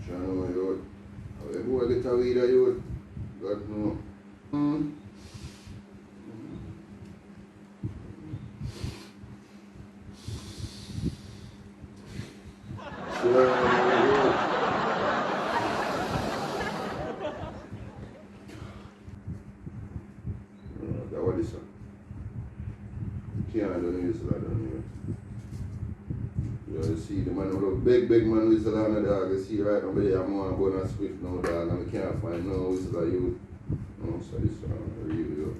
Trying to know youth. How boy get a weed of youth? God know. Sure, that what this one? Can't do this like that. You see the man with a big man whistle on the dog. You see right now, but I'm on going to Swift now, dog, and I can't find no whistle of you. No, so this one, really,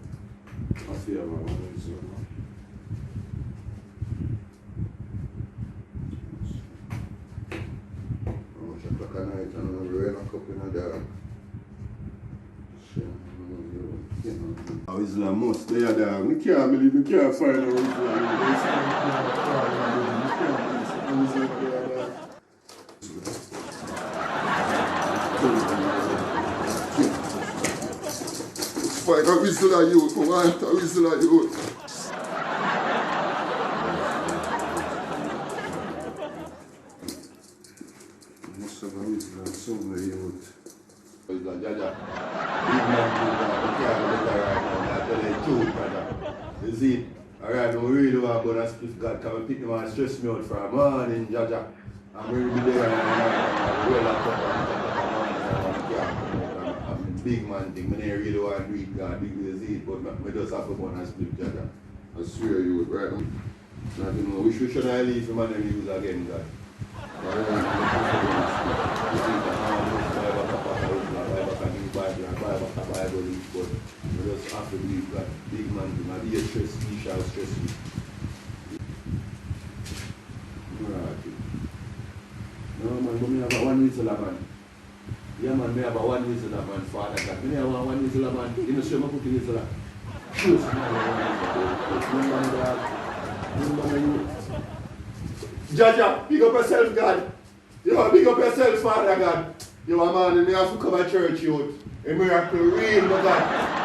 I feel my one whistle. How much o'clock at night, and I'm rain a cup in the dog. A whistle a must there, dog. I can't believe I can't find a whistle. Find a whistle of youth, I want a whistle of youth. Must have a whistle of somewhere youth. Whistle of Jaja. Big man, we can't look right now, I tell you the truth, brother. You see, alright, I really want to go and split God, because I pick them and stress me out for a morning, Jaja. I'm going to be there and roll up big man thing, I really want to do it, God, big disease, but I just have to go and split Jaja. I swear you would, right? Not to know, which should I leave him and then use again, God? Bible, but I just have to believe that big man thing, I'll be a stress, he shall stress me. No man, but me have one whistle man. Yeah man, me have one whistle man, Father God. Me have one whistle man. You know, show me put the whistle. Choose Jaja, big up yourself, God. You know, big up yourself, Father God. You are man, and you have to come to church, youth. A miracle real, my God.